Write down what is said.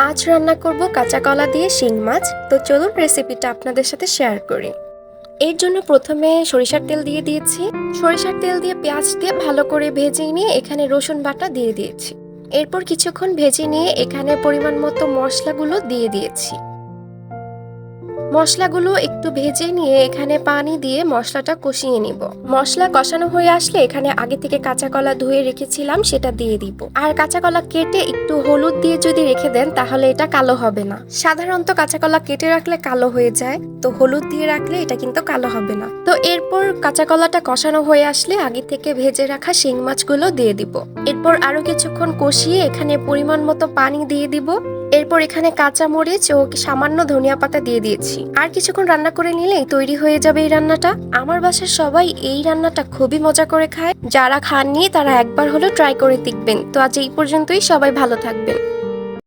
আজ রান্না করব কাঁচা কলা দিয়ে শিং মাছ। তো চলুন রেসিপিটা আপনাদের সাথে শেয়ার করি। এর জন্য প্রথমে সরিষার তেল দিয়ে দিয়েছি। সরিষার তেল দিয়ে পেঁয়াজ দিয়ে ভালো করে ভেজে নিয়ে এখানে রসুন বাটা দিয়ে দিয়েছি। এরপর কিছুক্ষণ ভেজে নিয়ে এখানে পরিমাণ মতো মশলাগুলো দিয়ে দিয়েছি। মশলাগুলো একটু ভেজে নিয়ে এখানে পানি দিয়ে মশলাটা কষিয়ে নিব। মশলা কষানো হয়ে আসলে এখানে আগে থেকে কাঁচা কলা ধুয়ে রেখেছিলাম সেটা দিয়ে দিব। আর কাঁচা কলা কেটে একটু হলুদ দিয়ে যদি রেখে দেন তাহলে এটা কালো হবে না। সাধারণত কাঁচা কলা কেটে রাখলে কালো হয়ে যায়, তো হলুদ দিয়ে রাখলে এটা কিন্তু কালো হবে না। তো এরপর কাঁচা কলাটা কষানো হয়ে আসলে আগে থেকে ভেজে রাখা শিং মাছগুলো দিয়ে দিব। এরপর আরো কিছুক্ষণ কষিয়ে এখানে পরিমাণ মতো পানি দিয়ে দিব। এরপর এখানে কাঁচা মরিচ ও সামান্য ধনিয়া পাতা দিয়ে দিয়েছি। আর কিছুক্ষণ রান্না করে নিলেই তৈরি হয়ে যাবে এই রান্নাটা। আমার বাসার সবাই এই রান্নাটা খুবই মজা করে খায়। যারা খাননি তারা একবার হলেও ট্রাই করে দেখবেন। তো আজ এই পর্যন্তই, সবাই ভালো থাকবেন।